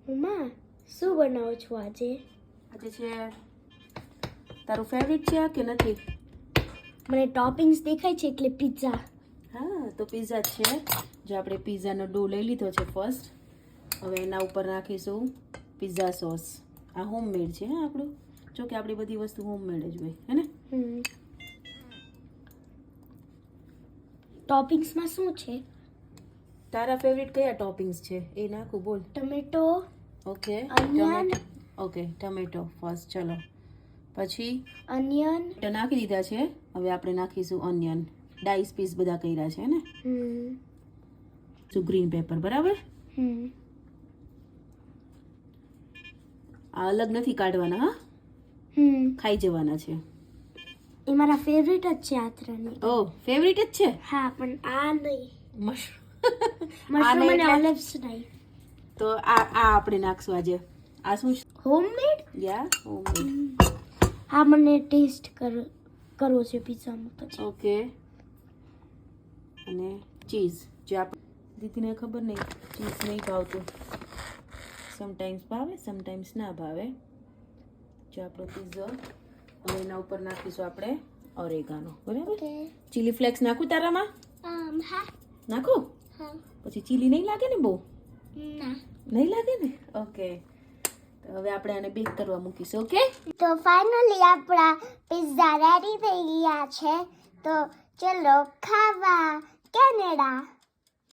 મમ્મા શું બનાવો છો આજે? આજે છે તારું ફેવરિટ છે કે નથી? મને ટોપિંગ્સ દેખાય છે એટલે પિઝા. હા તો પિઝા છે. જો આપણે પિઝાનો ડો લઈ લીધો છે ફર્સ્ટ. હવે એના ઉપર નાખીશું પિઝા સોસ. આ હોમમેડ છે હા આપણું. જો કે આપણી બધી વસ્તુ હોમમેડ જ હોય હે ને? ટોપિંગ્સમાં શું છે? તારા ફેવરિટ કયા ટોપિંગ્સ છે એ નાખું બોલ. Tomato, okay Onion. Okay tomato first ચલો. પછી અનિયન. ટમેટો નાખી દીધા છે. હવે આપણે નાખીશું ઓનિયન. ડાઈસ પીસ બધા કર્યા છે ને? ગ્રીન પેપર બરાબર. આ અલગ નથી કાઢવાના હા, ખાઈ જવાના છે. એ મારા ફેવરિટ જ છે આ ત્રણે. ઓ ફેવરિટ જ છે. હા પણ આ નહીં. મશરૂમ મશરૂમ અને ઓલિવ્સ નહીં. તો આ આપણે નાખશું આજે. આ શું છે? હોમમેડ? યા હોમમેડ. હા મને ટેસ્ટ કરવો છે પિઝામાં પછી. ઓકે અને ચીઝ જે આપણે દીદીને ખબર નહીં ચીઝ નહીં ભાવતું. સમટાઈમ્સ ભાવે સમટાઈમ્સ ના ભાવે. જો આપણો પિઝા હવે એના ઉપર નાખીશું આપણે ઓરેગાનો બરાબર. ચીલી ફ્લેક્સ નાખું તારામાં? હા. નાખું? હા. પછી ચીલી નહીં લાગે ને બહુ? ના. નહીં લાગે ને? ઓકે તો હવે આપણે આને બેક કરવા મૂકીશું. ઓકે તો ફાઇનલી આપણા પિઝા રેડી થઈ ગયા છે. તો ચલો ખાવા કેનેડા.